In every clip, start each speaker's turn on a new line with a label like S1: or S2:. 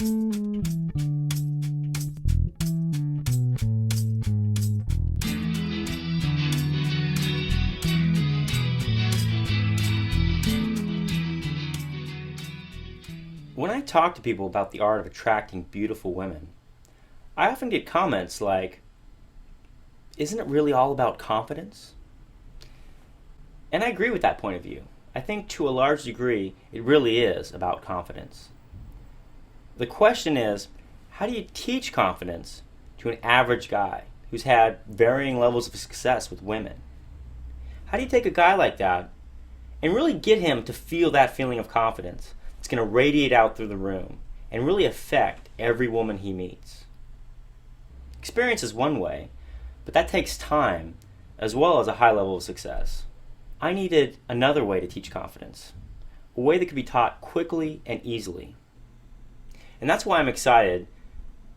S1: When I talk to people about the art of attracting beautiful women, I often get comments like, isn't it really all about confidence? And I agree with that point of view. I think to a large degree, it really is about confidence. The question is, how do you teach confidence to an average guy who's had varying levels of success with women? How do you take a guy like that and really get him to feel that feeling of confidence? It's going to radiate out through the room and really affect every woman he meets. Experience is one way, but that takes time as well as a high level of success. I needed another way to teach confidence, a way that could be taught quickly and easily. And that's why I'm excited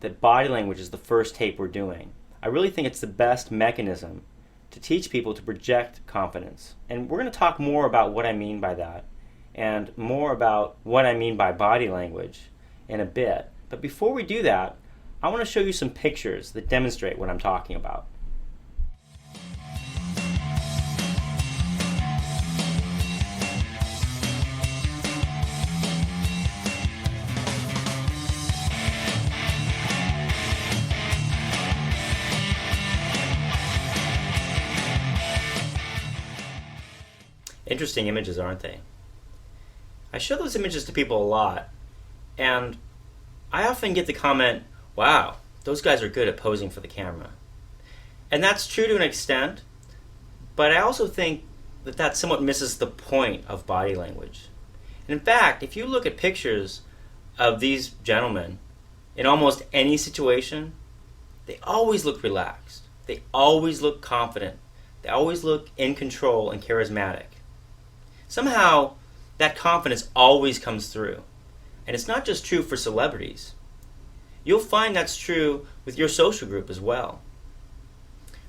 S1: that Body Language is the first tape we're doing. I really think it's the best mechanism to teach people to project confidence. And we're going to talk more about what I mean by that and more about what I mean by body language in a bit. But before we do that, I want to show you some pictures that demonstrate what I'm talking about. Interesting images, aren't they? I show those images to people a lot, and I often get the comment, wow, those guys are good at posing for the camera. And that's true to an extent, but I also think that that somewhat misses the point of body language. And in fact, if you look at pictures of these gentlemen in almost any situation, they always look relaxed. They always look confident. They always look in control and charismatic. Somehow, that confidence always comes through. And it's not just true for celebrities. You'll find that's true with your social group as well.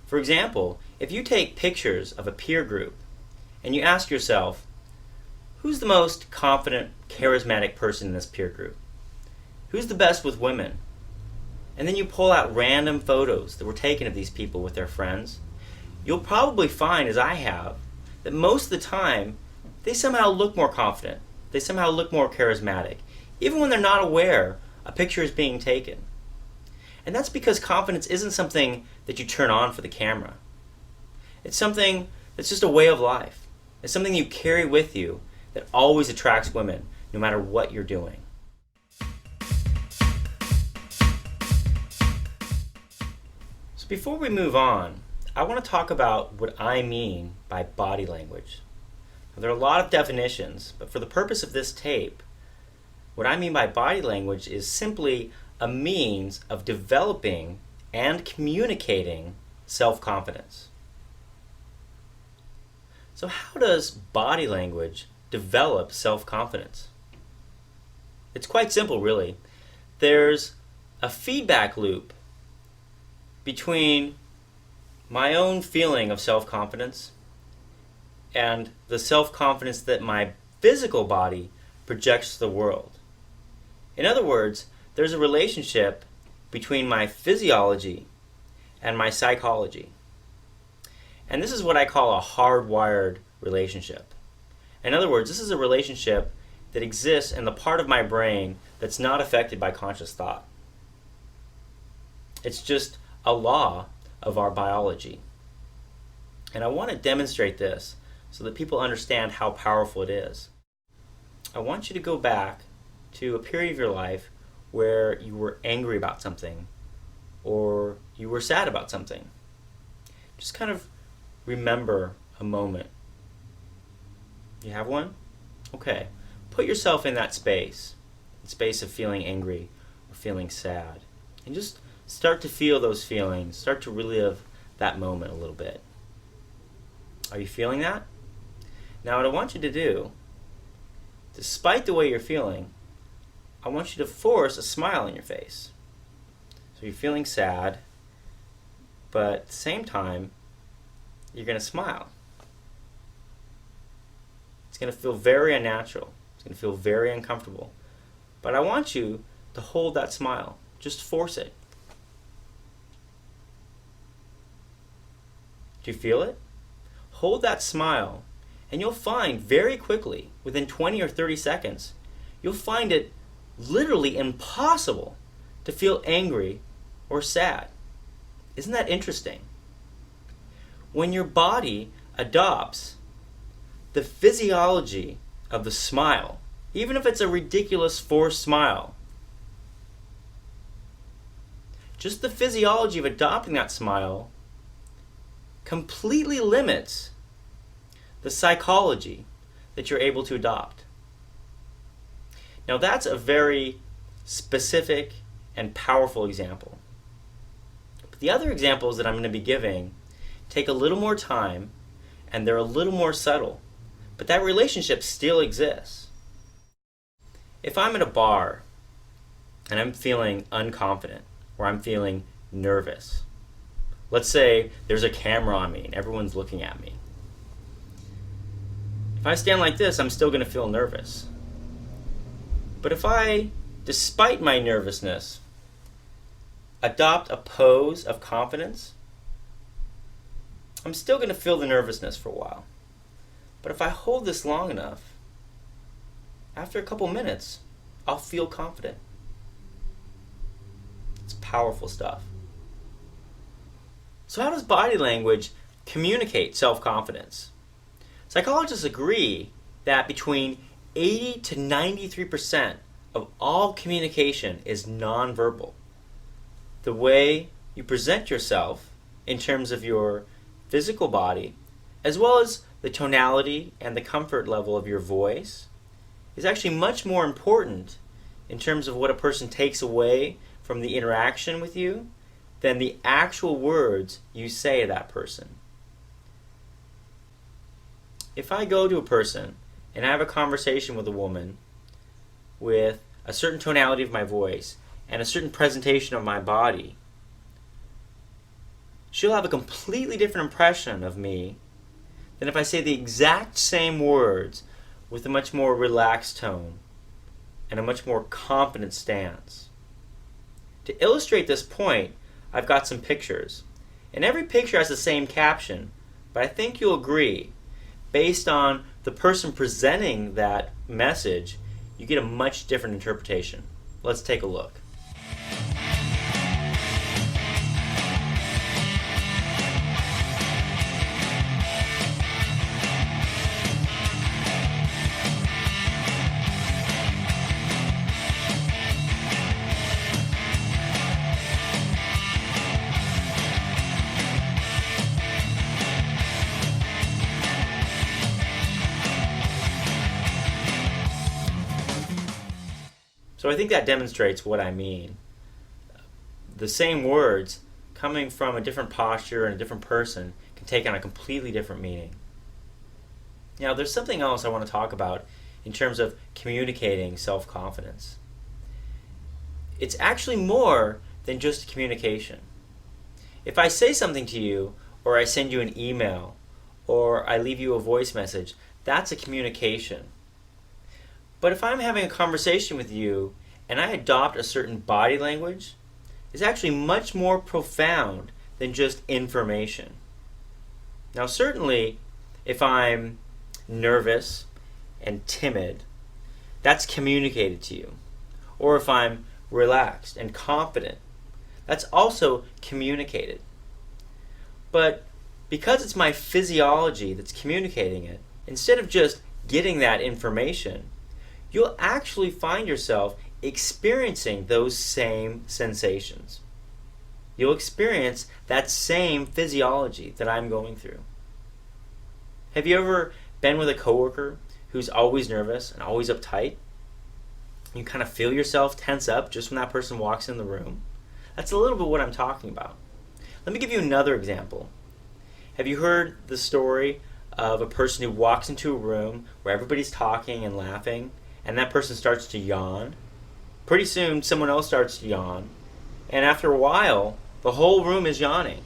S1: For example, if you take pictures of a peer group and you ask yourself, who's the most confident, charismatic person in this peer group? Who's the best with women? And then you pull out random photos that were taken of these people with their friends. You'll probably find, as I have, that most of the time they somehow look more confident. They somehow look more charismatic, even when they're not aware a picture is being taken. And that's because confidence isn't something that you turn on for the camera. It's something that's just a way of life. It's something you carry with you that always attracts women, no matter what you're doing. So before we move on, I want to talk about what I mean by body language. Now, there are a lot of definitions, but for the purpose of this tape, what I mean by body language is simply a means of developing and communicating self-confidence. So how does body language develop self-confidence? It's quite simple, really. There's a feedback loop between my own feeling of self-confidence and the self-confidence that my physical body projects to the world. In other words, there's a relationship between my physiology and my psychology. And this is what I call a hardwired relationship. In other words, this is a relationship that exists in the part of my brain that's not affected by conscious thought. It's just a law of our biology. And I want to demonstrate this so that people understand how powerful it is. I want you to go back to a period of your life where you were angry about something or you were sad about something. Just kind of remember a moment. You have one? Okay. Put yourself in that space, the space of feeling angry or feeling sad. And just start to feel those feelings. Start to relive that moment a little bit. Are you feeling that? Now what I want you to do, despite the way you're feeling, I want you to force a smile on your face. So you're feeling sad, but at the same time, you're going to smile. It's going to feel very unnatural. It's going to feel very uncomfortable. But I want you to hold that smile. Just force it. Do you feel it? Hold that smile, and you'll find very quickly, within 20 or 30 seconds, you'll find it literally impossible to feel angry or sad. Isn't that interesting? When your body adopts the physiology of the smile, even if it's a ridiculous forced smile, just the physiology of adopting that smile completely limits the psychology that you're able to adopt. Now that's a very specific and powerful example. But the other examples that I'm going to be giving take a little more time and they're a little more subtle, but that relationship still exists. If I'm at a bar and I'm feeling unconfident or I'm feeling nervous, let's say there's a camera on me and everyone's looking at me. If I stand like this, I'm still going to feel nervous. But if I, despite my nervousness, adopt a pose of confidence, I'm still going to feel the nervousness for a while. But if I hold this long enough, after a couple minutes, I'll feel confident. It's powerful stuff. So how does body language communicate self-confidence? Psychologists agree that between 80 to 93% of all communication is nonverbal. The way you present yourself in terms of your physical body, as well as the tonality and the comfort level of your voice, is actually much more important in terms of what a person takes away from the interaction with you than the actual words you say to that person. If I go to a person and I have a conversation with a woman with a certain tonality of my voice and a certain presentation of my body, she'll have a completely different impression of me than if I say the exact same words with a much more relaxed tone and a much more confident stance. To illustrate this point, I've got some pictures. And every picture has the same caption, but I think you'll agree, based on the person presenting that message, you get a much different interpretation. Let's take a look. So I think that demonstrates what I mean. The same words coming from a different posture and a different person can take on a completely different meaning. Now there's something else I want to talk about in terms of communicating self-confidence. It's actually more than just communication. If I say something to you, or I send you an email, or I leave you a voice message, that's a communication. But if I'm having a conversation with you and I adopt a certain body language, it's actually much more profound than just information. Now certainly, if I'm nervous and timid, that's communicated to you. Or if I'm relaxed and confident, that's also communicated. But because it's my physiology that's communicating it, instead of just getting that information, you'll actually find yourself experiencing those same sensations. You'll experience that same physiology that I'm going through. Have you ever been with a coworker who's always nervous and always uptight? You kind of feel yourself tense up just when that person walks in the room? That's a little bit what I'm talking about. Let me give you another example. Have you heard the story of a person who walks into a room where everybody's talking and laughing, and that person starts to yawn? Pretty soon someone else starts to yawn, and after a while the whole room is yawning.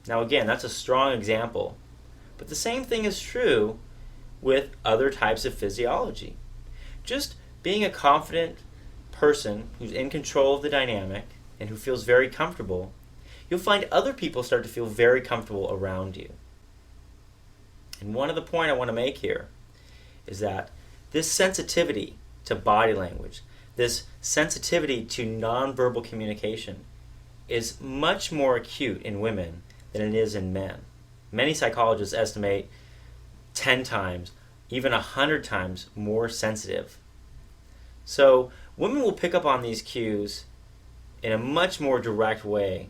S1: Now again, that's a strong example, but the same thing is true with other types of physiology. Just being a confident person who's in control of the dynamic and who feels very comfortable, you'll find other people start to feel very comfortable around you. And one of the points I want to make here is that this sensitivity to body language, this sensitivity to nonverbal communication, is much more acute in women than it is in men. Many psychologists estimate 10 times, even 100 times more sensitive. So women will pick up on these cues in a much more direct way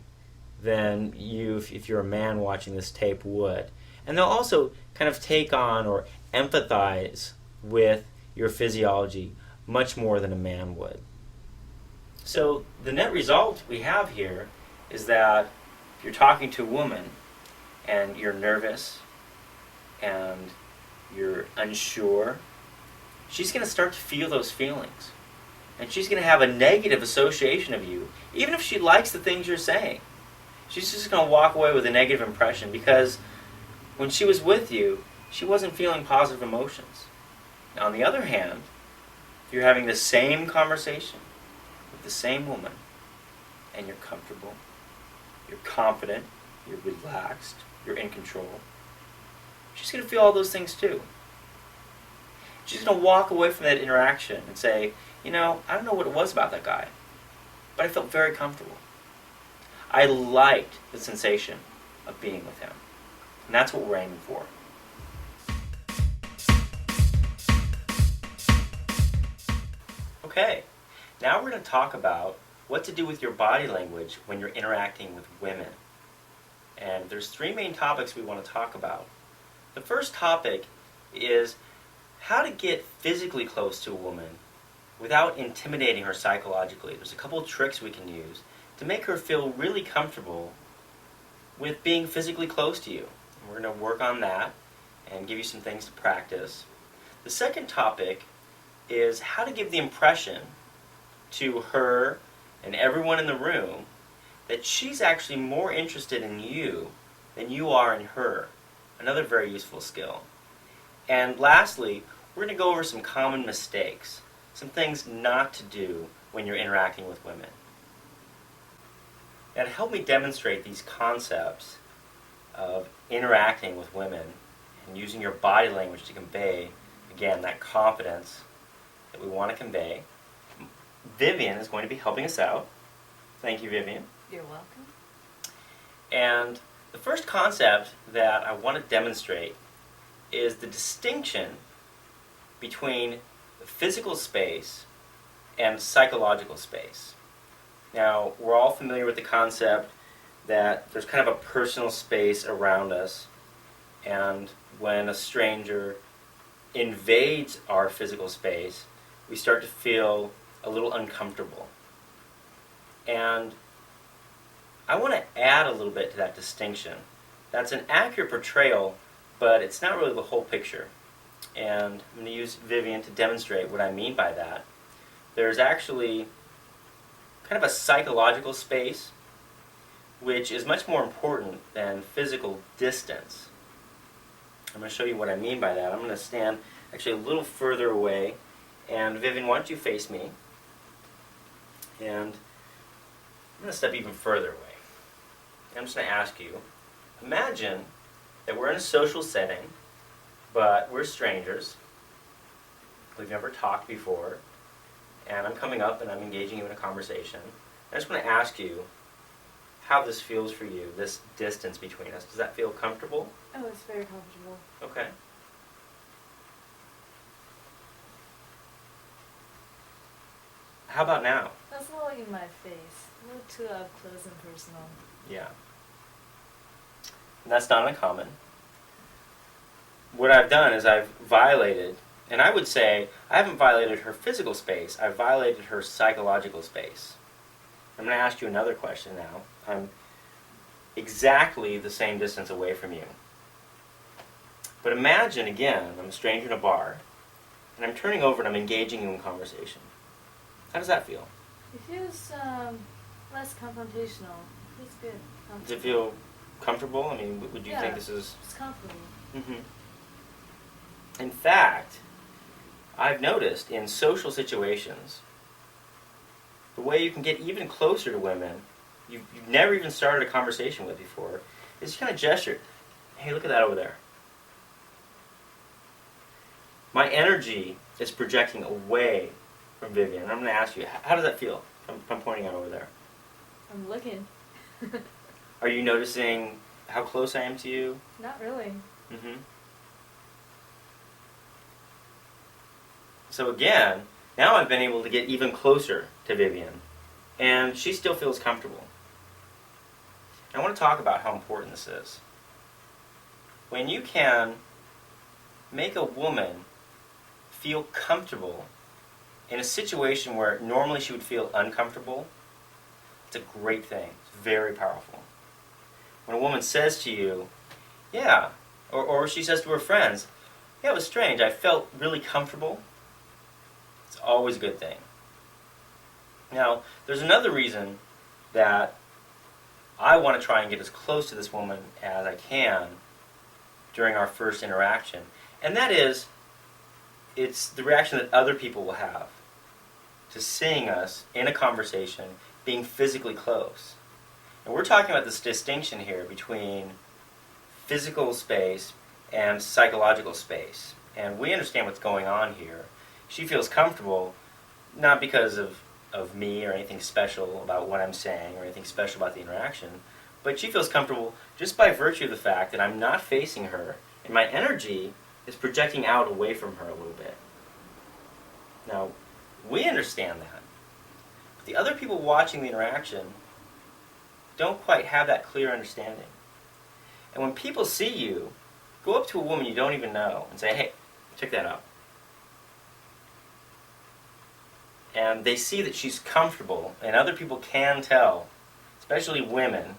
S1: than you, if you're a man watching this tape, would. And they'll also kind of take on or empathize with your physiology much more than a man would. So the net result we have here is that if you're talking to a woman and you're nervous and you're unsure, she's going to start to feel those feelings. And she's going to have a negative association of you, even if she likes the things you're saying. She's just going to walk away with a negative impression because when she was with you, she wasn't feeling positive emotions. Now, on the other hand, if you're having the same conversation with the same woman and you're comfortable, you're confident, you're relaxed, you're in control, she's going to feel all those things too. She's going to walk away from that interaction and say, I don't know what it was about that guy, but I felt very comfortable. I liked the sensation of being with him. And that's what we're aiming for. Okay, now we're going to talk about what to do with your body language when you're interacting with women. And there's 3 main topics we want to talk about. The first topic is how to get physically close to a woman without intimidating her psychologically. There's a couple of tricks we can use to make her feel really comfortable with being physically close to you. And we're going to work on that and give you some things to practice. The second topic is how to give the impression to her and everyone in the room that she's actually more interested in you than you are in her. Another very useful skill. And lastly, we're going to go over some common mistakes, some things not to do when you're interacting with women. Now, to help me demonstrate these concepts of interacting with women and using your body language to convey, again, that confidence that we want to convey, Vivian is going to be helping us out. Thank you, Vivian.
S2: You're welcome.
S1: And the first concept that I want to demonstrate is the distinction between physical space and psychological space. Now, we're all familiar with the concept that there's kind of a personal space around us, and when a stranger invades our physical space, we start to feel a little uncomfortable. And I want to add a little bit to that distinction. That's an accurate portrayal, but it's not really the whole picture. And I'm going to use Vivian to demonstrate what I mean by that. There's actually kind of a psychological space, which is much more important than physical distance. I'm going to show you what I mean by that. I'm going to stand actually a little further away. And Vivian, why don't you face me? And I'm going to step even further away. I'm just going to ask you, imagine that we're in a social setting, but we're strangers. We've never talked before. And I'm coming up and I'm engaging you in a conversation. I just want to ask you how this feels for you, this distance between us. Does that feel comfortable?
S2: Oh, it's very comfortable.
S1: Okay. How about now?
S2: That's a little in my face. A little too up close and personal.
S1: Yeah. And that's not uncommon. What I've done is I've violated, and I would say I haven't violated her physical space, I've violated her psychological space. I'm going to ask you another question now. I'm exactly the same distance away from you. But imagine, again, I'm a stranger in a bar, and I'm turning over and I'm engaging you in conversation. How does that feel?
S2: It feels less confrontational. It's good.
S1: Does it feel comfortable? I mean, would you think this is...
S2: it's comfortable.
S1: Mm-hmm. In fact, I've noticed in social situations the way you can get even closer to women you've never even started a conversation with before is you kind of gesture, hey, look at that over there. My energy is projecting away from Vivian. I'm going to ask you, how does that feel if I'm pointing out over there?
S2: I'm looking.
S1: Are you noticing how close I am to you?
S2: Not really.
S1: Mm-hmm. So again, now I've been able to get even closer to Vivian, and she still feels comfortable. I want to talk about how important this is. When you can make a woman feel comfortable in a situation where normally she would feel uncomfortable, it's a great thing. It's very powerful. When a woman says to you, yeah, or she says to her friends, yeah, it was strange, I felt really comfortable, it's always a good thing. Now, there's another reason that I want to try and get as close to this woman as I can during our first interaction. And that is, it's the reaction that other people will have to seeing us in a conversation being physically close. And we're talking about this distinction here between physical space and psychological space. And we understand what's going on here. She feels comfortable, not because of me or anything special about what I'm saying or anything special about the interaction, but she feels comfortable just by virtue of the fact that I'm not facing her and my energy is projecting out away from her a little bit. Now, we understand that, but the other people watching the interaction don't quite have that clear understanding. And when people see you, go up to a woman you don't even know and say, hey, check that out. And they see that she's comfortable, and other people can tell, especially women.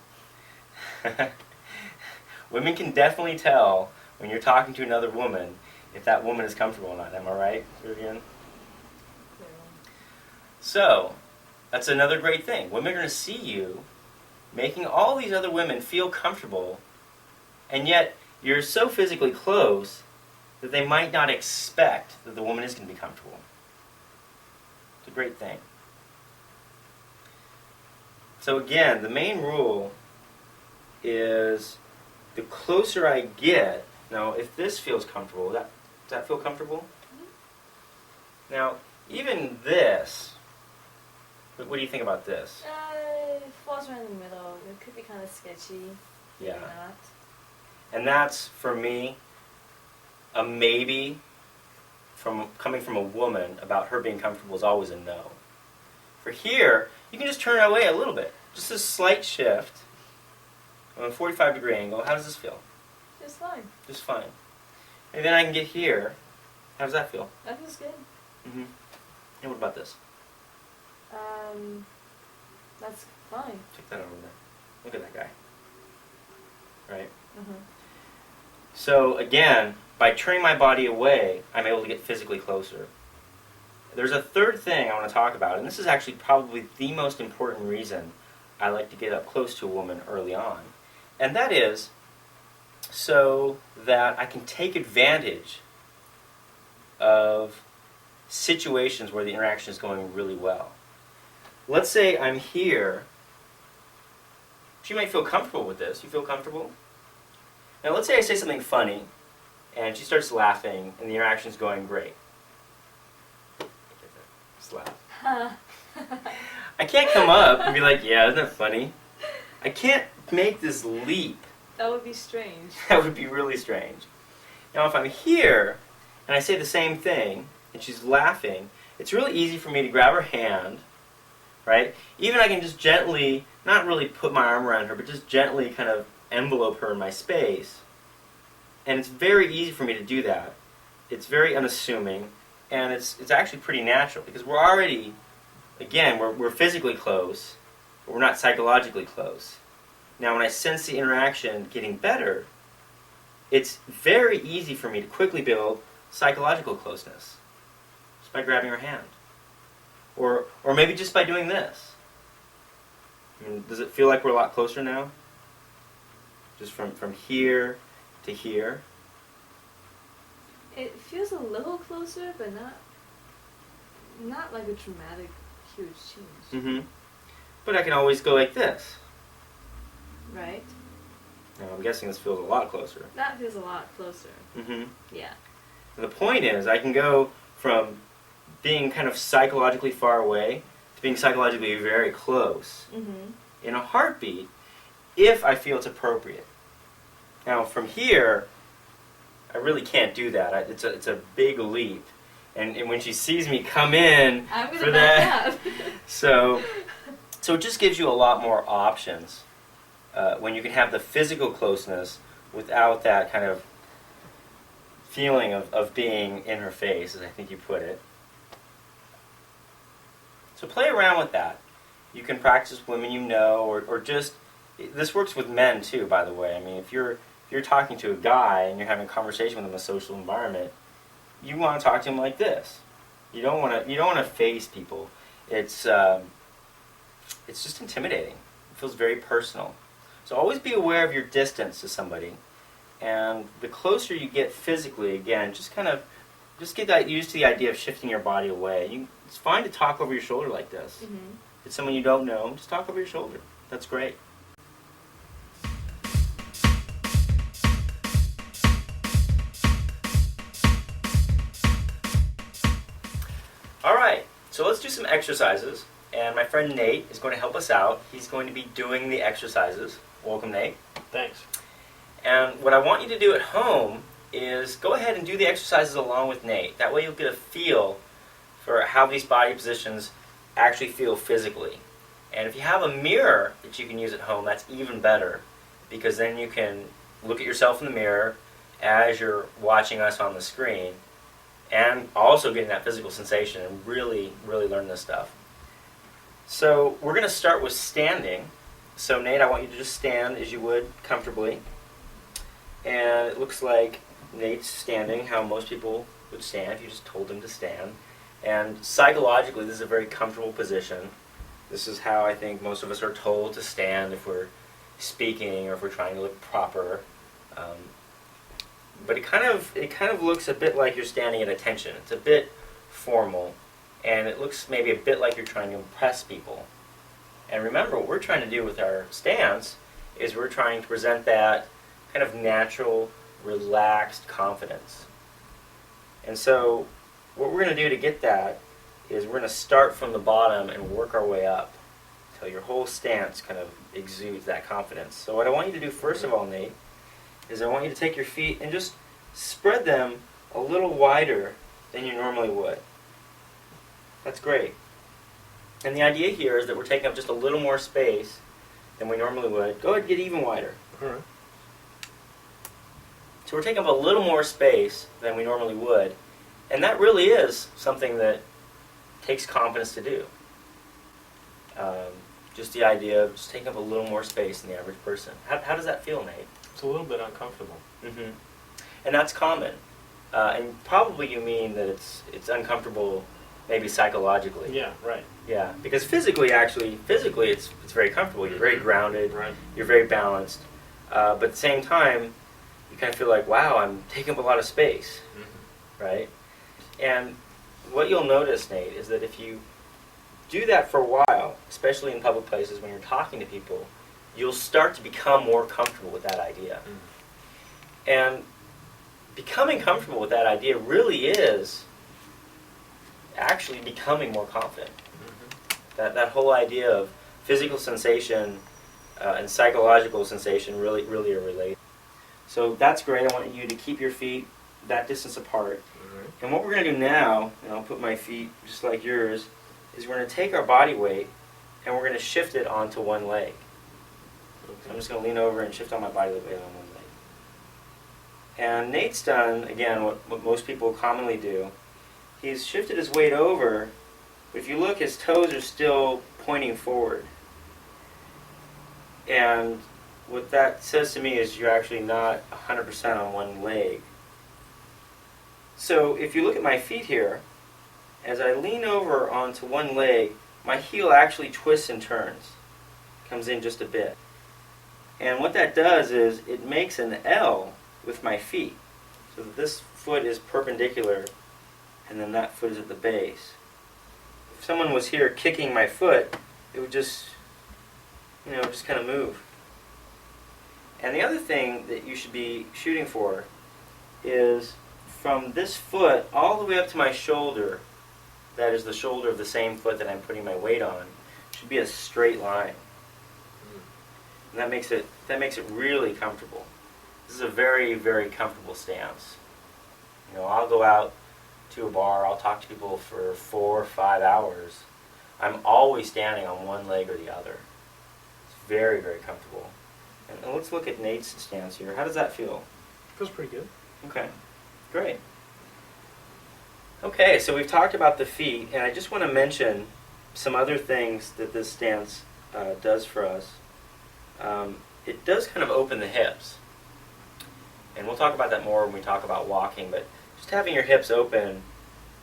S1: Women can definitely tell when you're talking to another woman if that woman is comfortable or not. Am I right, Vivian?
S2: Yeah.
S1: So, that's another great thing. Women are going to see you making all these other women feel comfortable, and yet you're so physically close that they might not expect that the woman is going to be comfortable. It's a great thing. So again, the main rule is the closer I get, now if this feels comfortable, does that feel comfortable? Mm-hmm. Now, even this, what do you think about this?
S2: It falls right in the middle. It could be kind of sketchy.
S1: Yeah.
S2: Maybe not.
S1: And that's, for me, a maybe coming from a woman about her being comfortable is always a no. For here, you can just turn it away a little bit. Just a slight shift on a 45-degree angle. How does this feel?
S2: Just fine.
S1: Just fine. And then I can get here. How does that feel?
S2: That feels good.
S1: Mm-hmm. And what about this?
S2: That's fine.
S1: Check that over there. Look at that guy. Right?
S2: Mm-hmm.
S1: So again, by turning my body away, I'm able to get physically closer. There's a third thing I want to talk about, and this is actually probably the most important reason I like to get up close to a woman early on. And that is so that I can take advantage of situations where the interaction is going really well. Let's say I'm here. She might feel comfortable with this. You feel comfortable? Now let's say I say something funny, and she starts laughing, and the interaction's going great. Just laugh. I can't come up and be like, yeah, isn't that funny? I can't make this leap.
S2: That would be strange.
S1: That would be really strange. Now if I'm here, and I say the same thing, and she's laughing, it's really easy for me to grab her hand, right? Even I can just gently, not really put my arm around her, but just gently kind of envelope her in my space. And it's very easy for me to do that. It's very unassuming, and it's actually pretty natural, because we're already, again, we're physically close, but we're not psychologically close. Now when I sense the interaction getting better, it's very easy for me to quickly build psychological closeness, just by grabbing her hand. Or maybe just by doing this. I mean, does it feel like we're a lot closer now? Just from here to here?
S2: It feels a little closer, but not like a dramatic huge change.
S1: Mm-hmm. But I can always go like this.
S2: Right?
S1: Now, I'm guessing this feels a lot closer.
S2: That feels a lot closer.
S1: Mm-hmm.
S2: Yeah.
S1: And the point is, I can go from being kind of psychologically far away to being psychologically very close
S2: Mm-hmm.
S1: in a heartbeat if I feel it's appropriate. Now, from here, I really can't do that. It's a big leap. And when she sees me come in
S2: I'm gonna
S1: for
S2: back
S1: that,
S2: up.
S1: so it just gives you a lot more options when you can have the physical closeness without that kind of feeling of being in her face, as I think you put it. So play around with that. You can practice with women you know, or just, this works with men too, by the way. I mean, if you're talking to a guy and you're having a conversation with him in a social environment, you want to talk to him like this. You don't want to face people. It's just intimidating. It feels very personal. So always be aware of your distance to somebody, and the closer you get physically, again, just get used to the idea of shifting your body away. It's fine to talk over your shoulder like this.
S2: Mm-hmm.
S1: If it's someone you don't know, just talk over your shoulder. That's great. All right, so let's do some exercises, and my friend Nate is going to help us out. He's going to be doing the exercises. Welcome, Nate.
S3: Thanks.
S1: And what I want you to do at home is go ahead and do the exercises along with Nate. That way you'll get a feel for how these body positions actually feel physically. And if you have a mirror that you can use at home, that's even better, because then you can look at yourself in the mirror as you're watching us on the screen, and also getting that physical sensation and really, really learn this stuff. So we're going to start with standing. So Nate, I want you to just stand as you would comfortably. And it looks like Nate's standing how most people would stand if you just told them to stand. And psychologically, this is a very comfortable position. This is how I think most of us are told to stand if we're speaking or if we're trying to look proper. But it kind of looks a bit like you're standing at attention. It's a bit formal, and it looks maybe a bit like you're trying to impress people. And remember, what we're trying to do with our stance is we're trying to present that kind of natural, relaxed confidence. And so what we're going to do to get that is we're going to start from the bottom and work our way up until your whole stance kind of exudes that confidence. So what I want you to do first of all, Nate, is I want you to take your feet and just spread them a little wider than you normally would. That's great. And the idea here is that we're taking up just a little more space than we normally would. Go ahead and get even wider.
S3: All right.
S1: So we're taking up a little more space than we normally would. And that really is something that takes confidence to do. Just the idea of just taking up a little more space than the average person. How does that feel, Nate?
S3: It's a little bit uncomfortable.
S1: Mm-hmm. And that's common. And probably you mean that it's uncomfortable maybe psychologically.
S3: Yeah, right.
S1: Yeah, because physically it's very comfortable. You're very grounded.
S3: Right.
S1: You're very balanced. But at the same time, you kind of feel like, wow, I'm taking up a lot of space, right? And what you'll notice, Nate, is that if you do that for a while, especially in public places when you're talking to people, you'll start to become more comfortable with that idea. And becoming comfortable with that idea really is actually becoming more confident. That whole idea of physical sensation and psychological sensation really are related. So that's great. I want you to keep your feet that distance apart. And what we're going to do now, and I'll put my feet just like yours, is we're going to take our body weight and we're going to shift it onto one leg. So I'm just going to lean over and shift all my body weight on one leg. And Nate's done, again, what most people commonly do. He's shifted his weight over, but if you look, his toes are still pointing forward. And what that says to me is you're actually not 100% on one leg. So if you look at my feet here, as I lean over onto one leg, my heel actually twists and turns. Comes in just a bit. And what that does is it makes an L with my feet. So that this foot is perpendicular and then that foot is at the base. if someone was here kicking my foot, it would just, just kind of move. And the other thing that you should be shooting for is from this foot all the way up to my shoulder, that is the shoulder of the same foot that I'm putting my weight on, should be a straight line. And that makes it really comfortable. This is a very, very comfortable stance. I'll go out to a bar, I'll talk to people for 4 or 5 hours. I'm always standing on one leg or the other. It's very, very comfortable. And let's look at Nate's stance here. How does that feel?
S3: Feels pretty good.
S1: Okay, great. Okay, so we've talked about the feet, and I just want to mention some other things that this stance does for us. It does kind of open the hips. And we'll talk about that more when we talk about walking, but just having your hips open,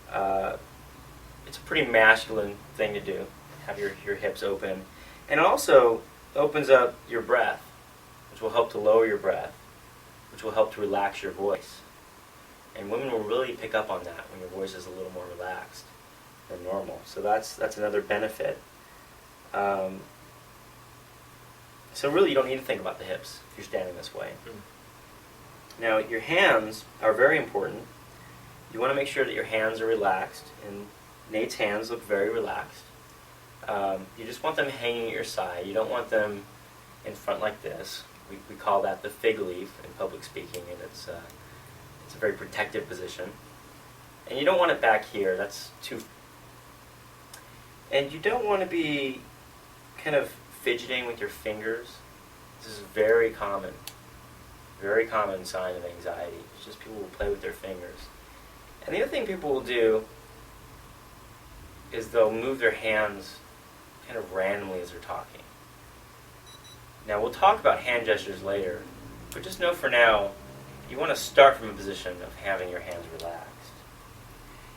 S1: it's a pretty masculine thing to do, have your hips open. And it also opens up your breath, which will help to lower your breath, which will help to relax your voice. And women will really pick up on that when your voice is a little more relaxed than normal. So that's another benefit. So really you don't need to think about the hips if you're standing this way. Now your hands are very important. You want to make sure that your hands are relaxed, and Nate's hands look very relaxed. You just want them hanging at your side. You don't want them in front like this. We call that the fig leaf in public speaking, and it's a very protective position. And you don't want it back here. That's too. And you don't want to be kind of fidgeting with your fingers. This is very common sign of anxiety. It's just people will play with their fingers. And the other thing people will do is they'll move their hands kind of randomly as they're talking. Now we'll talk about hand gestures later, but just know for now, you want to start from a position of having your hands relaxed.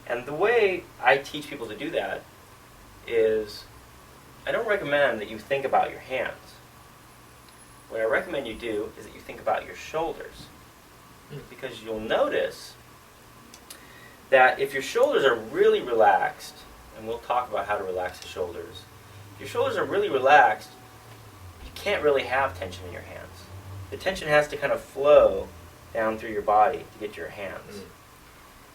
S1: And the way I teach people to do that is, I don't recommend that you think about your hands. What I recommend you do is that you think about your shoulders. Because you'll notice that if your shoulders are really relaxed, and we'll talk about how to relax the shoulders, if your shoulders are really relaxed, you can't really have tension in your hands. The tension has to kind of flow down through your body to get to your hands.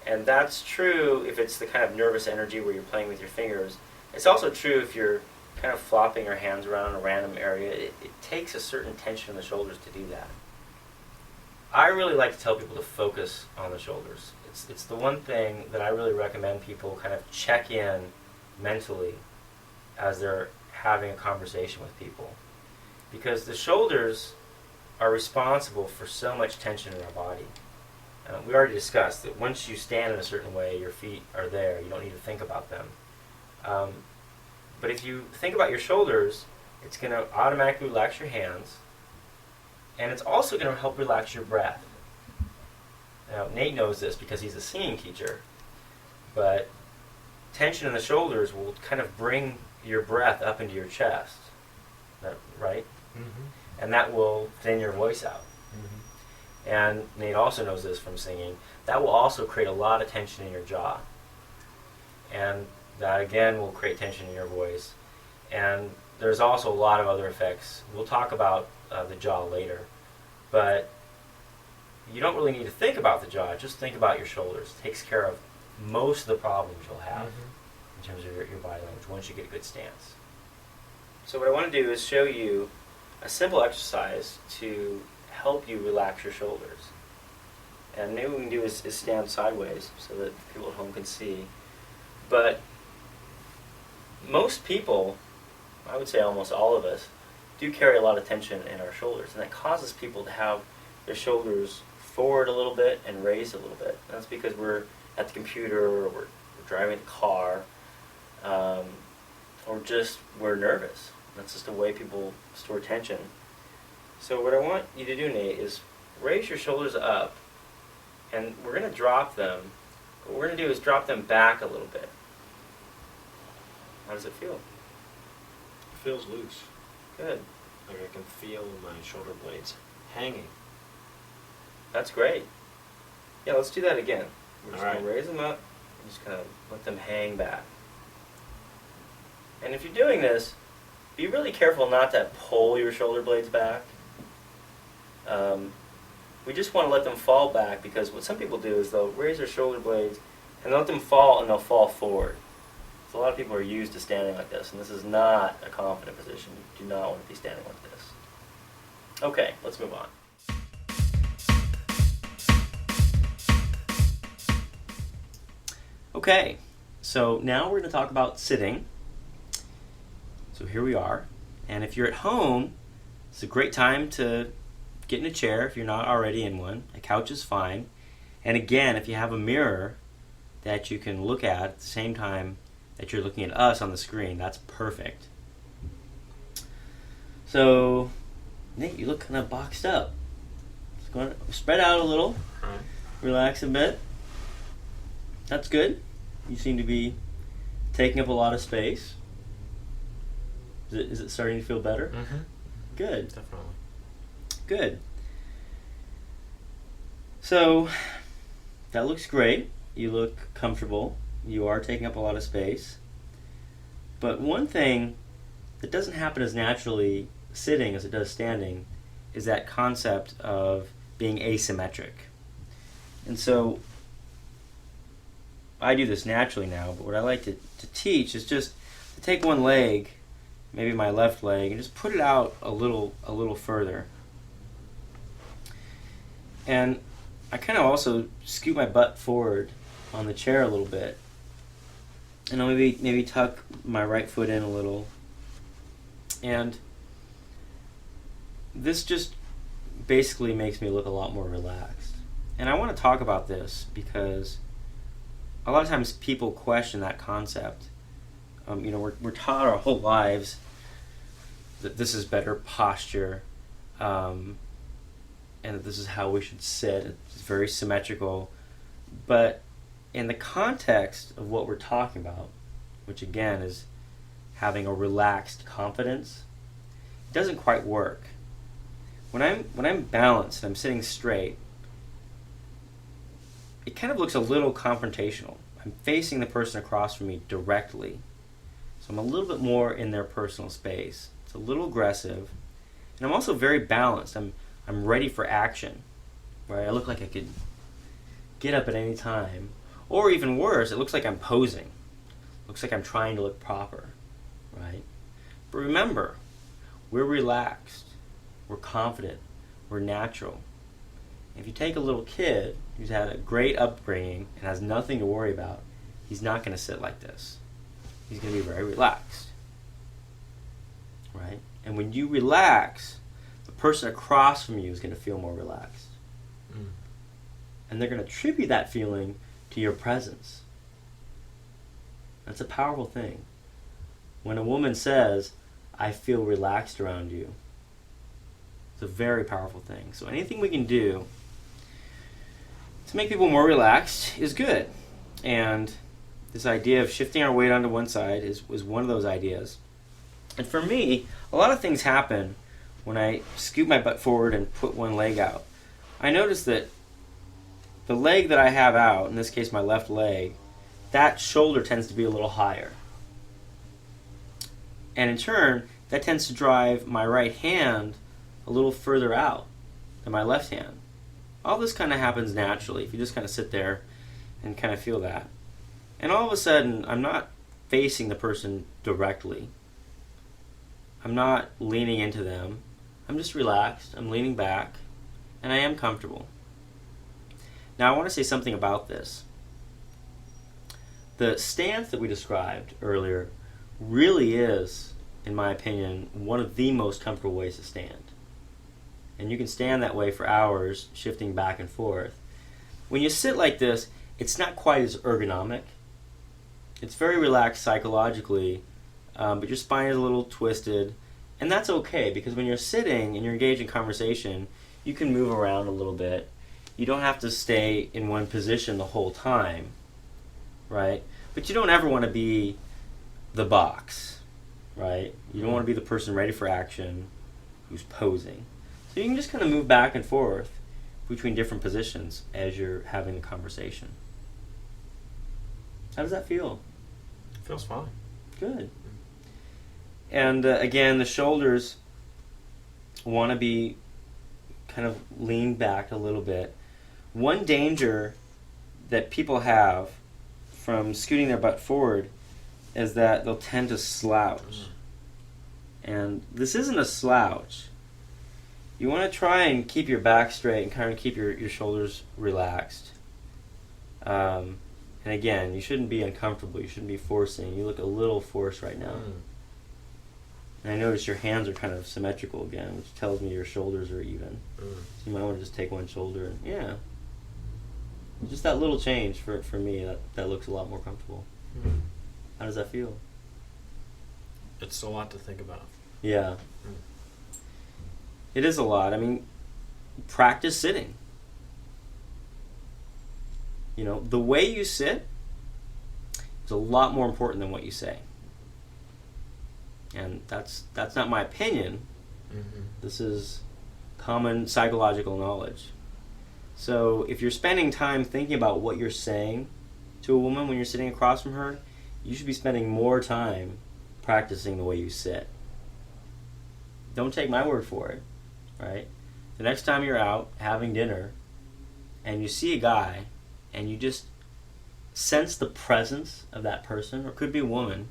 S1: And that's true if it's the kind of nervous energy where you're playing with your fingers. It's also true if you're kind of flopping your hands around in a random area. It takes a certain tension in the shoulders to do that. I really like to tell people to focus on the shoulders. It's the one thing that I really recommend people kind of check in mentally as they're having a conversation with people. Because the shoulders are responsible for so much tension in our body. We already discussed that once you stand in a certain way, your feet are there. You don't need to think about them. But if you think about your shoulders, it's going to automatically relax your hands, and it's also going to help relax your breath. Now, Nate knows this because he's a singing teacher, but tension in the shoulders will kind of bring your breath up into your chest, right? Mm-hmm. And that will thin your voice out. Mm-hmm. And Nate also knows this from singing. That will also create a lot of tension in your jaw. And that again will create tension in your voice. And there's also a lot of other effects. We'll talk about the jaw later. But you don't really need to think about the jaw, just think about your shoulders. It takes care of most of the problems you'll have in terms of your body language once you get a good stance. So what I want to do is show you a simple exercise to help you relax your shoulders. And maybe what we can do is stand sideways so that people at home can see. But most people, I would say almost all of us, do carry a lot of tension in our shoulders, and that causes people to have their shoulders forward a little bit and raised a little bit. And that's because we're at the computer, or we're driving the car, or just we're nervous. That's just a way people store tension. So what I want you to do, Nate, is raise your shoulders up, and we're going to drop them. What we're going to do is drop them back a little bit. How does it feel?
S3: It feels loose.
S1: Good.
S3: Like I can feel my shoulder blades hanging.
S1: That's great. Yeah, let's do that again. We're just
S3: All
S1: going
S3: right.
S1: to raise them up and just kind of let them hang back. And if you're doing this, be really careful not to pull your shoulder blades back. We just want to let them fall back, because what some people do is they'll raise their shoulder blades and let them fall, and they'll fall forward. So a lot of people are used to standing like this, and this is not a confident position. You do not want to be standing like this. Okay, let's move on. Okay, so now we're going to talk about sitting. So here we are. And if you're at home, it's a great time to get in a chair if you're not already in one. A couch is fine. And again, if you have a mirror that you can look at the same time that you're looking at us on the screen, that's perfect. So, Nate, you look kind of boxed up. Just going to spread out a little. Relax a bit. That's good. You seem to be taking up a lot of space. Is it starting to feel better?
S3: Mm-hmm.
S1: Good.
S3: Definitely.
S1: Good. So, that looks great. You look comfortable. You are taking up a lot of space. But one thing that doesn't happen as naturally sitting as it does standing is that concept of being asymmetric. And so, I do this naturally now, but what I like to teach is just to take one leg, maybe my left leg, and just put it out a little further. And I kind of also scoot my butt forward on the chair a little bit. And I'll maybe tuck my right foot in a little. And this just basically makes me look a lot more relaxed. And I want to talk about this because a lot of times people question that concept. We're taught our whole lives that this is better posture, and that this is how we should sit. It's very symmetrical. But in the context of what we're talking about, which again is having a relaxed confidence, it doesn't quite work. When I'm balanced, I'm sitting straight, it kind of looks a little confrontational. I'm facing the person across from me directly. So I'm a little bit more in their personal space. It's a little aggressive. And I'm also very balanced. I'm ready for action. Right? I look like I could get up at any time. Or even worse, it looks like I'm posing. Looks like I'm trying to look proper. Right? But remember, we're relaxed. We're confident. We're natural. If you take a little kid who's had a great upbringing and has nothing to worry about, he's not going to sit like this. He's going to be very relaxed. Right? And when you relax, the person across from you is going to feel more relaxed.
S3: Mm.
S1: And they're going to attribute that feeling to your presence. That's a powerful thing. When a woman says, "I feel relaxed around you," it's a very powerful thing. So anything we can do to make people more relaxed is good. And this idea of shifting our weight onto one side is one of those ideas. And for me, a lot of things happen when I scoot my butt forward and put one leg out. I notice that the leg that I have out, in this case my left leg, that shoulder tends to be a little higher. And in turn, that tends to drive my right hand a little further out than my left hand. All this kind of happens naturally if you just kind of sit there and kind of feel that. And all of a sudden, I'm not facing the person directly. I'm not leaning into them. I'm just relaxed. I'm leaning back. And I am comfortable. Now, I want to say something about this. The stance that we described earlier really is, in my opinion, one of the most comfortable ways to stand. And you can stand that way for hours, shifting back and forth. When you sit like this, it's not quite as ergonomic. It's very relaxed psychologically, but your spine is a little twisted. And that's okay, because when you're sitting and you're engaged in conversation, you can move around a little bit. You don't have to stay in one position the whole time, right? But you don't ever want to be the box, right? You don't want to be the person ready for action who's posing. So you can just kind of move back and forth between different positions as you're having a conversation. How does that feel?
S3: Feels fine.
S1: Good. And again, the shoulders want to be kind of leaned back a little bit. One danger that people have from scooting their butt forward is that they'll tend to slouch. And this isn't a slouch. You want to try and keep your back straight and kind of keep your shoulders relaxed. And again, you shouldn't be uncomfortable. You shouldn't be forcing. You look a little forced right now. And I notice your hands are kind of symmetrical again, which tells me your shoulders are even. So you might want to just take one shoulder and, yeah. Just that little change for me, that looks a lot more comfortable. How does that feel?
S3: It's a lot to think about.
S1: Yeah. It is a lot. I mean, practice sitting. You know, the way you sit is a lot more important than what you say. And that's not my opinion. This is common psychological knowledge. So if you're spending time thinking about what you're saying to a woman when you're sitting across from her, you should be spending more time practicing the way you sit. Don't take my word for it, right? The next time you're out having dinner and you see a guy and you just sense the presence of that person, or it could be a woman,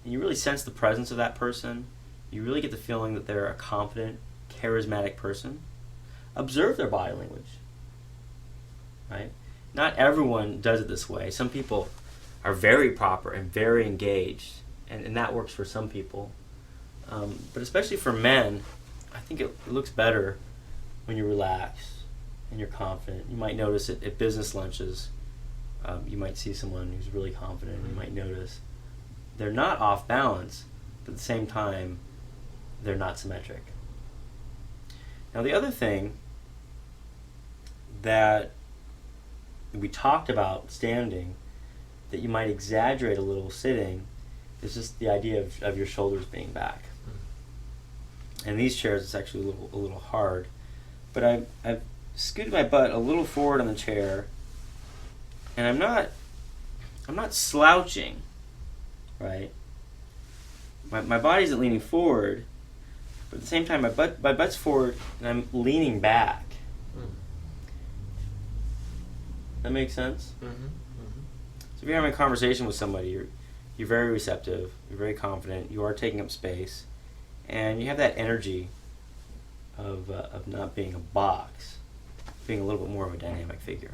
S1: and you really sense the presence of that person, you really get the feeling that they're a confident, charismatic person, observe their body language, right? Not everyone does it this way. Some people are very proper and very engaged, and that works for some people. But especially for men, I think it looks better when you relax and you're confident. You might notice it at business lunches. You might see someone who's really confident, and you might notice they're not off balance, but at the same time, they're not symmetric. Now, the other thing that we talked about standing that you might exaggerate a little sitting is just the idea of your shoulders being back. And these chairs, it's actually a little hard. But I've scooted my butt a little forward on the chair, and I'm not slouching, right? My body isn't leaning forward, but at the same time my butt's forward and I'm leaning back. That makes sense? So if you're having a conversation with somebody, you're very receptive, you're very confident, you are taking up space, and you have that energy of not being a box, being a little bit more of a dynamic figure.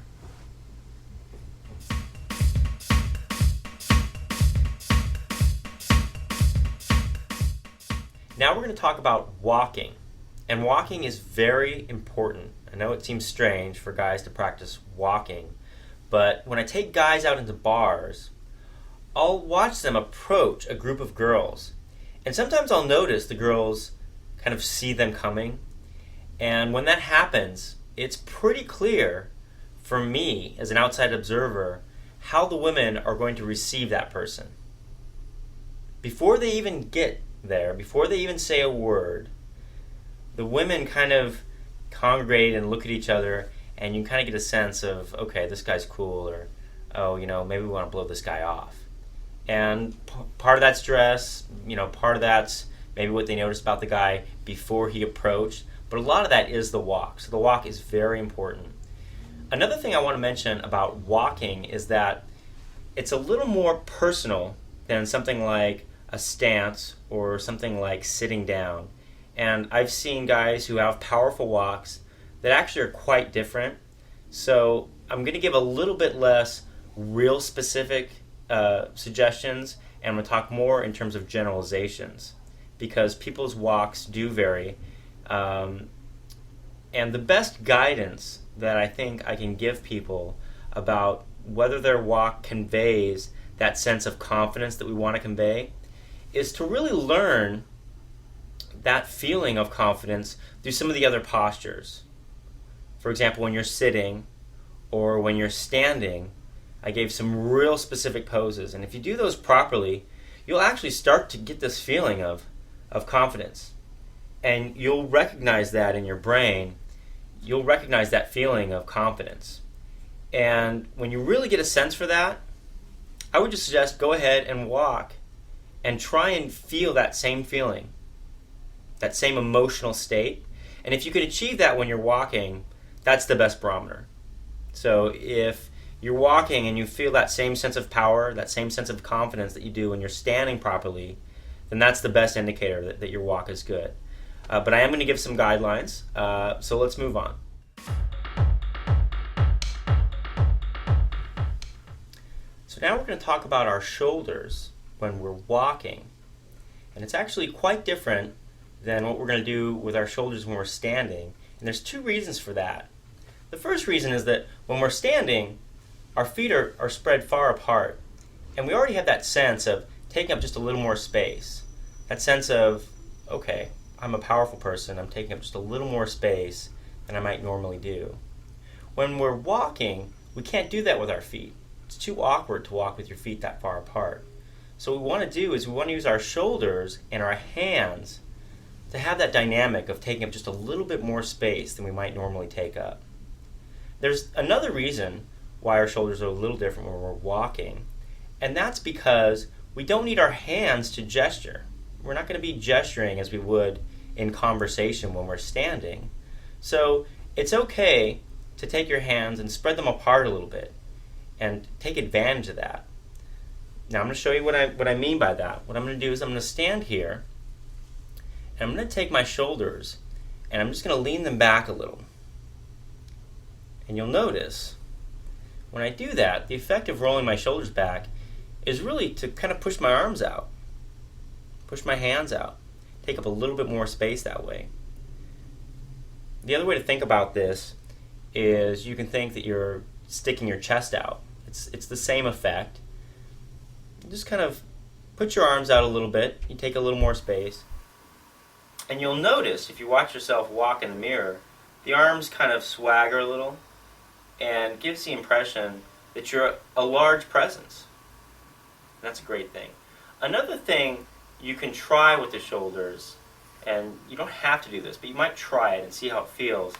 S1: Now we're going to talk about walking. And walking is very important. I know it seems strange for guys to practice walking, but when I take guys out into bars, I'll watch them approach a group of girls. And sometimes I'll notice the girls kind of see them coming. And when that happens, it's pretty clear for me as an outside observer how the women are going to receive that person. Before they even get there, before they even say a word, the women kind of congregate and look at each other, and you kind of get a sense of, okay, this guy's cool, or, oh, maybe we want to blow this guy off. And part of that's dress, part of that's maybe what they noticed about the guy before he approached, but a lot of that is the walk. So the walk is very important. Another thing I want to mention about walking is that it's a little more personal than something like a stance or something like sitting down. And I've seen guys who have powerful walks that actually are quite different. So I'm going to give a little bit less real specific suggestions, and I'm going to talk more in terms of generalizations, because people's walks do vary. And the best guidance that I think I can give people about whether their walk conveys that sense of confidence that we want to convey is to really learn that feeling of confidence through some of the other postures. For example, when you're sitting or when you're standing, I gave some real specific poses. And if you do those properly, you'll actually start to get this feeling of confidence. And you'll recognize that in your brain. You'll recognize that feeling of confidence. And when you really get a sense for that, I would just suggest go ahead and walk and try and feel that same feeling, that same emotional state. And if you can achieve that when you're walking, that's the best barometer. So if you're walking and you feel that same sense of power, that same sense of confidence that you do when you're standing properly, then that's the best indicator that your walk is good. But I am going to give some guidelines, so let's move on. So now we're going to talk about our shoulders when we're walking. And it's actually quite different than what we're going to do with our shoulders when we're standing. And there's two reasons for that. The first reason is that when we're standing, our feet are spread far apart. And we already have that sense of taking up just a little more space. That sense of, okay, I'm a powerful person. I'm taking up just a little more space than I might normally do. When we're walking, we can't do that with our feet. It's too awkward to walk with your feet that far apart. So what we want to do is we want to use our shoulders and our hands to have that dynamic of taking up just a little bit more space than we might normally take up. There's another reason why our shoulders are a little different when we're walking, and that's because we don't need our hands to gesture. We're not going to be gesturing as we would in conversation when we're standing. So it's okay to take your hands and spread them apart a little bit and take advantage of that. Now I'm going to show you what I mean by that. What I'm going to do is I'm going to stand here and I'm going to take my shoulders and I'm just going to lean them back a little. And you'll notice when I do that, the effect of rolling my shoulders back is really to kind of push my arms out, push my hands out, take up a little bit more space that way. The other way to think about this is you can think that you're sticking your chest out. It's the same effect. You just kind of put your arms out a little bit, you take a little more space, and you'll notice if you watch yourself walk in the mirror, the arms kind of swagger a little and gives the impression that you're a large presence. And that's a great thing. Another thing you can try with the shoulders, and you don't have to do this, but you might try it and see how it feels,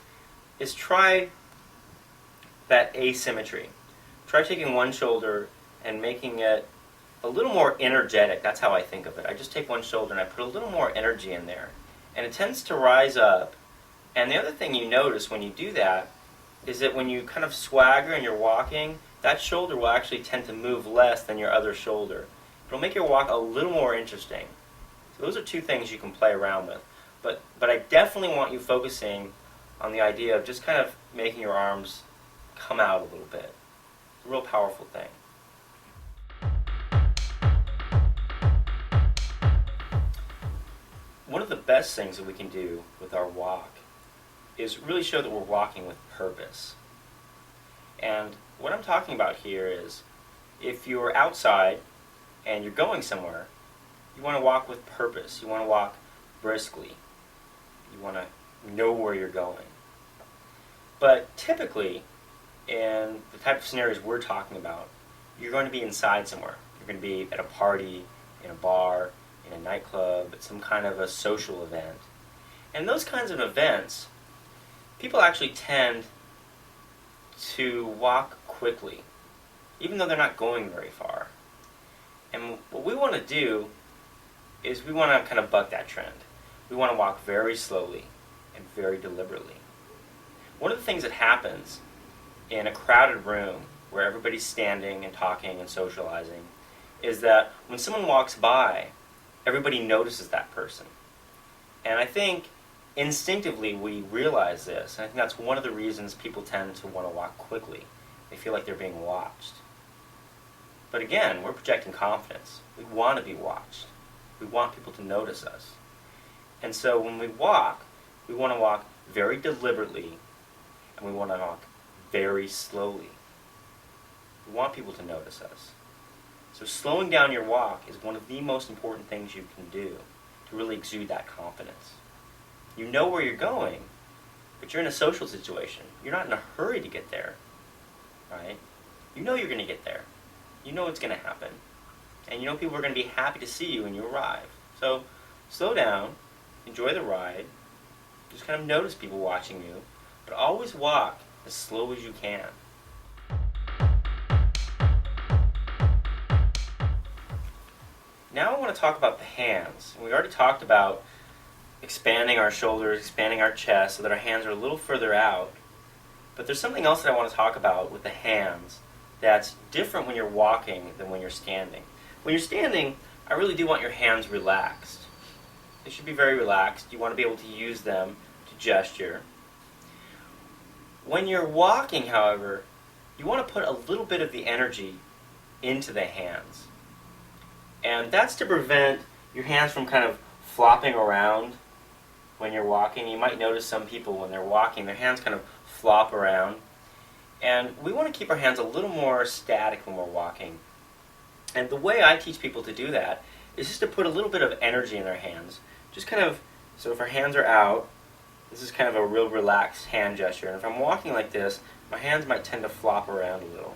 S1: is try that asymmetry. Try taking one shoulder and making it a little more energetic. That's how I think of it. I just take one shoulder and I put a little more energy in there. And it tends to rise up. And the other thing you notice when you do that is that when you kind of swagger and you're walking, that shoulder will actually tend to move less than your other shoulder. It'll make your walk a little more interesting. So those are two things you can play around with. But I definitely want you focusing on the idea of just kind of making your arms come out a little bit. It's a real powerful thing. One of the best things that we can do with our walk is really show that we're walking with purpose. And what I'm talking about here is if you're outside and you're going somewhere, you want to walk with purpose. You want to walk briskly. You want to know where you're going. But typically, in the type of scenarios we're talking about, you're going to be inside somewhere. You're going to be at a party, in a bar, in a nightclub, at some kind of a social event. And those kinds of events, people actually tend to walk quickly, even though they're not going very far. And what we want to do is we want to kind of buck that trend. We want to walk very slowly and very deliberately. One of the things that happens in a crowded room where everybody's standing and talking and socializing is that when someone walks by, everybody notices that person. And I think instinctively we realize this, and I think that's one of the reasons people tend to want to walk quickly. They feel like they're being watched. But again, we're projecting confidence. We want to be watched. We want people to notice us. And so when we want to walk very deliberately, and we want to walk very slowly. We want people to notice us. So slowing down your walk is one of the most important things you can do to really exude that confidence. You know where you're going, but you're in a social situation. You're not in a hurry to get there, right? You know you're going to get there. You know what's going to happen. And you know people are going to be happy to see you when you arrive. So slow down, enjoy the ride, just kind of notice people watching you, but always walk as slow as you can. Now I want to talk about the hands. We already talked about expanding our shoulders, expanding our chest so that our hands are a little further out. But there's something else that I want to talk about with the hands that's different when you're walking than when you're standing. When you're standing, I really do want your hands relaxed. They should be very relaxed. You want to be able to use them to gesture. When you're walking, however, you want to put a little bit of the energy into the hands. And that's to prevent your hands from kind of flopping around when you're walking. You might notice some people when they're walking, their hands kind of flop around. And we want to keep our hands a little more static when we're walking. And the way I teach people to do that is just to put a little bit of energy in their hands. Just kind of, so if our hands are out, this is kind of a real relaxed hand gesture. And if I'm walking like this, my hands might tend to flop around a little.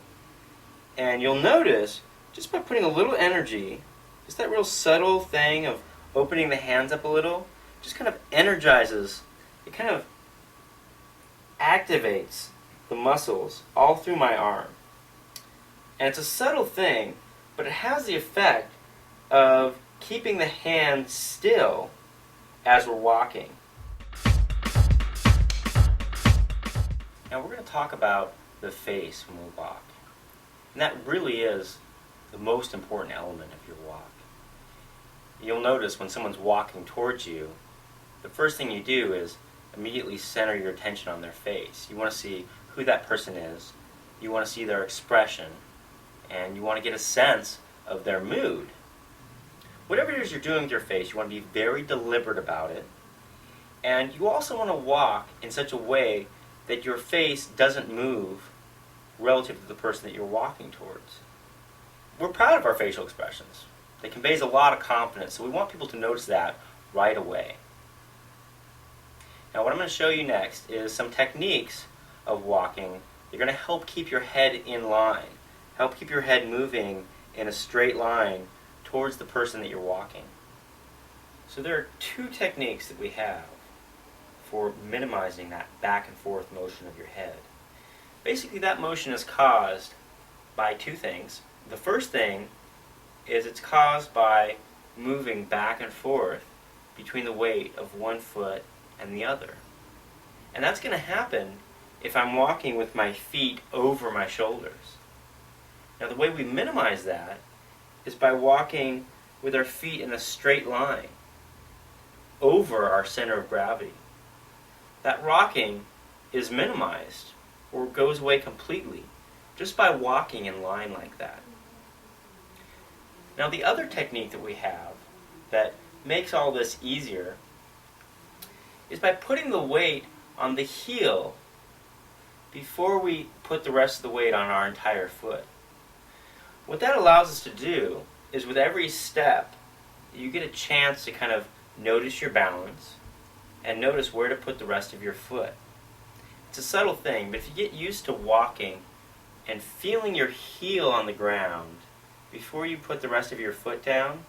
S1: And you'll notice, just by putting a little energy, just that real subtle thing of opening the hands up a little, just kind of energizes, it kind of activates the muscles all through my arm. And it's a subtle thing, but it has the effect of keeping the hand still as we're walking. Now we're going to talk about the face when we walk. And that really is the most important element of your walk. You'll notice when someone's walking towards you, the first thing you do is immediately center your attention on their face. You want to see who that person is. You want to see their expression. And you want to get a sense of their mood. Whatever it is you're doing with your face, you want to be very deliberate about it. And you also want to walk in such a way that your face doesn't move relative to the person that you're walking towards. We're proud of our facial expressions. It conveys a lot of confidence, so we want people to notice that right away. Now what I'm going to show you next is some techniques of walking. They're going to help keep your head in line, help keep your head moving in a straight line towards the person that you're walking. So there are two techniques that we have for minimizing that back and forth motion of your head. Basically that motion is caused by two things. The first thing is it's caused by moving back and forth between the weight of one foot and the other. And that's going to happen if I'm walking with my feet over my shoulders. Now the way we minimize that is by walking with our feet in a straight line over our center of gravity. That rocking is minimized or goes away completely just by walking in line like that. Now the other technique that we have that makes all this easier is by putting the weight on the heel before we put the rest of the weight on our entire foot. What that allows us to do is with every step, you get a chance to kind of notice your balance and notice where to put the rest of your foot. It's a subtle thing, but if you get used to walking and feeling your heel on the ground before you put the rest of your foot down,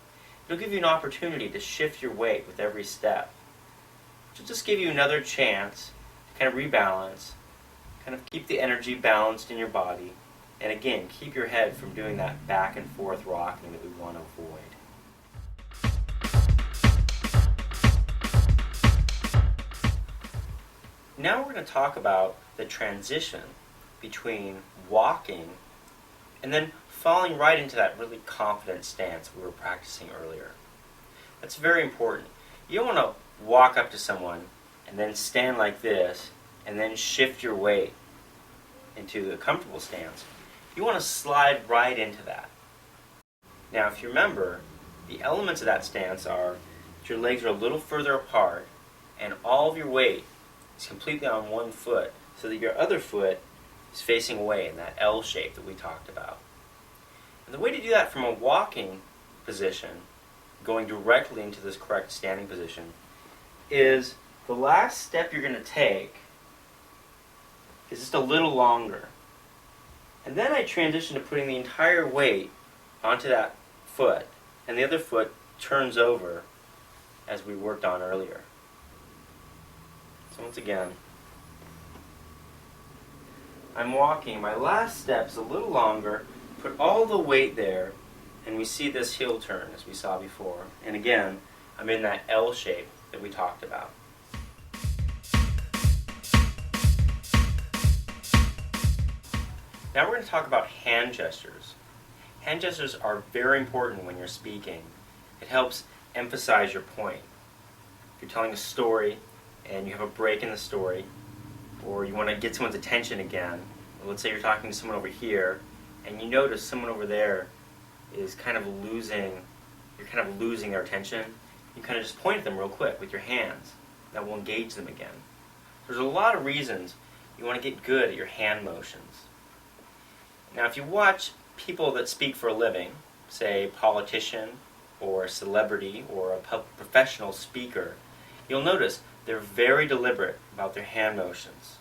S1: it'll give you an opportunity to shift your weight with every step. Which will just give you another chance to kind of rebalance, kind of keep the energy balanced in your body, and again, keep your head from doing that back and forth rocking that we want to avoid. Now we're going to talk about the transition between walking and then falling right into that really confident stance we were practicing earlier. That's very important. You don't want to walk up to someone and then stand like this and then shift your weight into a comfortable stance. You want to slide right into that. Now if you remember, the elements of that stance are that your legs are a little further apart and all of your weight is completely on one foot so that your other foot is facing away in that L shape that we talked about. And the way to do that from a walking position, going directly into this correct standing position, is the last step you're going to take is just a little longer. And then I transition to putting the entire weight onto that foot, and the other foot turns over as we worked on earlier. So once again, I'm walking. My last step is a little longer, put all the weight there, and we see this heel turn as we saw before. And again, I'm in that L shape that we talked about. Now we're going to talk about hand gestures. Hand gestures are very important when you're speaking. It helps emphasize your point. If you're telling a story and you have a break in the story, or you want to get someone's attention again, let's say you're talking to someone over here, and you notice someone over there is kind of losing their attention, you kind of just point at them real quick with your hands. That will engage them again. There's a lot of reasons you want to get good at your hand motions. Now, if you watch people that speak for a living, say a politician or a celebrity or a professional speaker, you'll notice they're very deliberate about their hand motions.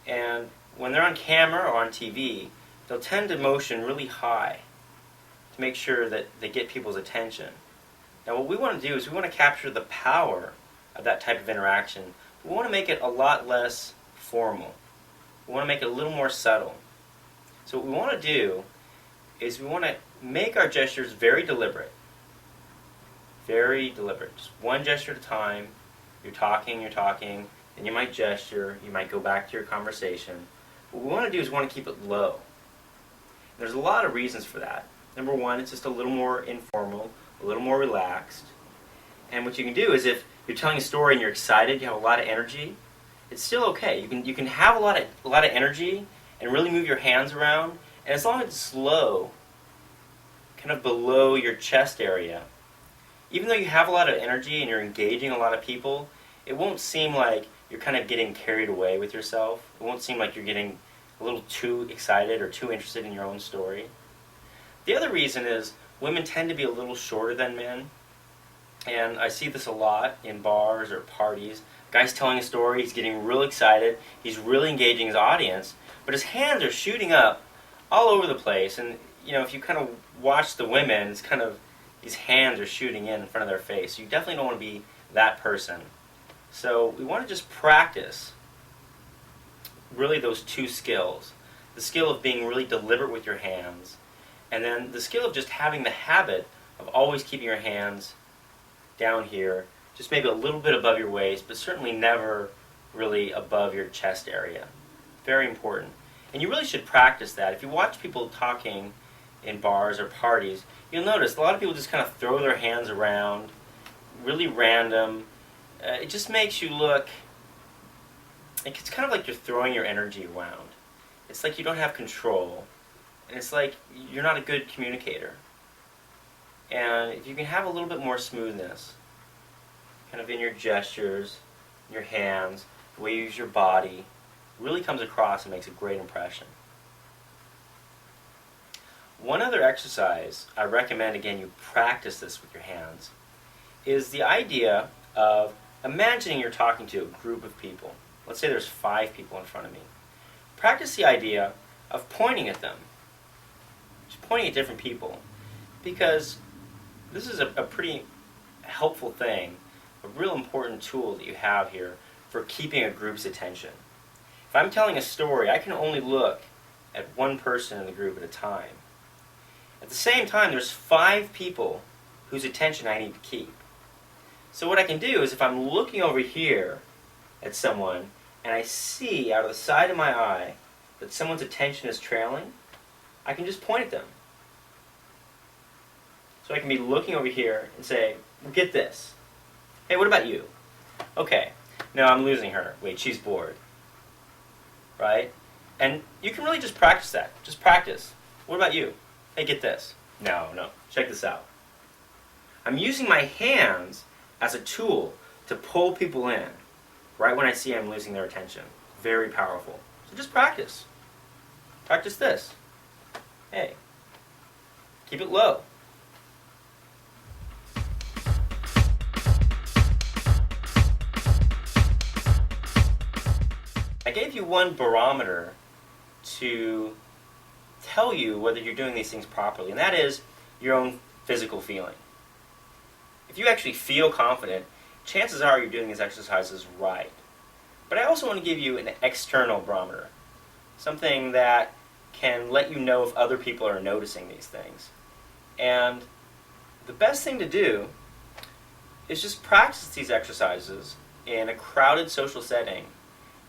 S1: And when they're on camera or on TV, they'll tend to motion really high to make sure that they get people's attention. Now what we want to do is we want to capture the power of that type of interaction. We want to make it a lot less formal. We want to make it a little more subtle. So what we want to do is we want to make our gestures very deliberate. Very deliberate. Just one gesture at a time. You're talking, and you might gesture, you might go back to your conversation. What we want to do is we want to keep it low. There's a lot of reasons for that. Number one, it's just a little more informal, a little more relaxed. And what you can do is if you're telling a story and you're excited, you have a lot of energy, it's still okay. You can have a lot of energy and really move your hands around, and as long as it's slow, kind of below your chest area, even though you have a lot of energy and you're engaging a lot of people, it won't seem like you're kind of getting carried away with yourself. It won't seem like you're getting a little too excited or too interested in your own story. The other reason is women tend to be a little shorter than men, and I see this a lot in bars or parties. Guy's telling a story, he's getting real excited, he's really engaging his audience, but his hands are shooting up all over the place, and if you kind of watch the women, it's kind of these hands are shooting in front of their face. You definitely don't want to be that person. So we want to just practice really those two skills. The skill of being really deliberate with your hands, and then the skill of just having the habit of always keeping your hands down here, just maybe a little bit above your waist, but certainly never really above your chest area. Very important. And you really should practice that. If you watch people talking in bars or parties, you'll notice a lot of people just kind of throw their hands around, really random. It just makes you look, it's kind of like you're throwing your energy around. It's like you don't have control, and it's like you're not a good communicator. And if you can have a little bit more smoothness, kind of in your gestures, your hands, the way you use your body, really comes across and makes a great impression. One other exercise I recommend, again, you practice this with your hands, is the idea of imagining you're talking to a group of people. Let's say there's 5 people in front of me. Practice the idea of pointing at them. Just pointing at different people. Because this is a pretty helpful thing, a real important tool that you have here for keeping a group's attention. If I'm telling a story, I can only look at one person in the group at a time. At the same time, there's 5 people whose attention I need to keep. So what I can do is if I'm looking over here at someone and I see out of the side of my eye that someone's attention is trailing, I can just point at them. So I can be looking over here and say, well, get this. Hey, what about you? Okay, no, I'm losing her. Wait, she's bored. Right? And you can really just practice that. Just practice. What about you? Hey, get this. No, check this out. I'm using my hands as a tool to pull people in right when I see I'm losing their attention. Very powerful. So just practice. Practice this. Hey, keep it low. I gave you one barometer to tell you whether you're doing these things properly, and that is your own physical feeling. If you actually feel confident, chances are you're doing these exercises right. But I also want to give you an external barometer, something that can let you know if other people are noticing these things. And the best thing to do is just practice these exercises in a crowded social setting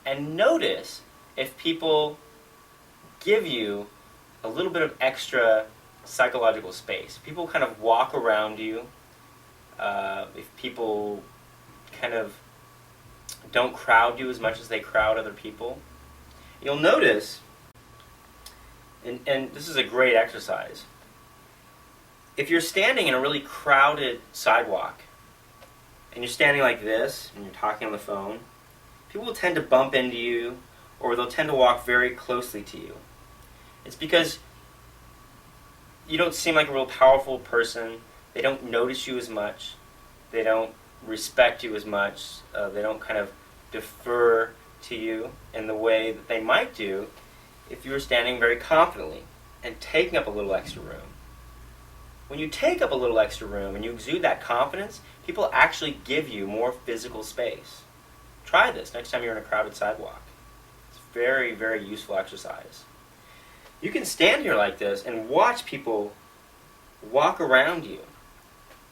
S1: and notice if people give you a little bit of extra psychological space. People kind of walk around you. If people kind of don't crowd you as much as they crowd other people, you'll notice, and this is a great exercise, if you're standing in a really crowded sidewalk, and you're standing like this, and you're talking on the phone, people will tend to bump into you, or they'll tend to walk very closely to you. It's because you don't seem like a real powerful person. They don't notice you as much. They don't respect you as much. They don't kind of defer to you in the way that they might do if you were standing very confidently and taking up a little extra room. When you take up a little extra room and you exude that confidence, people actually give you more physical space. Try this next time you're in a crowded sidewalk. It's a very, very useful exercise. You can stand here like this and watch people walk around you.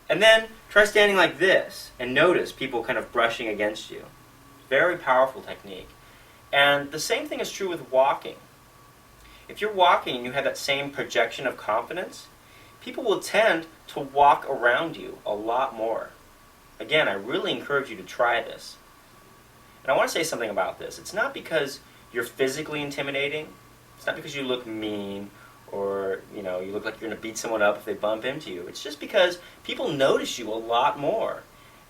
S1: And then try standing like this and notice people kind of brushing against you. Very powerful technique. And the same thing is true with walking. If you're walking and you have that same projection of confidence, people will tend to walk around you a lot more. Again, I really encourage you to try this. And I want to say something about this. It's not because you're physically intimidating. It's not because you look mean or you look like you're going to beat someone up if they bump into you. It's just because people notice you a lot more.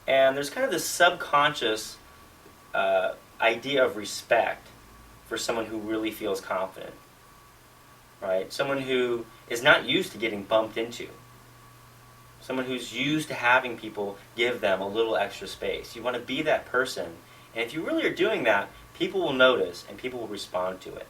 S1: And there's kind of this subconscious idea of respect for someone who really feels confident. Right? Someone who is not used to getting bumped into. Someone who's used to having people give them a little extra space. You want to be that person. And if you really are doing that, people will notice and people will respond to it.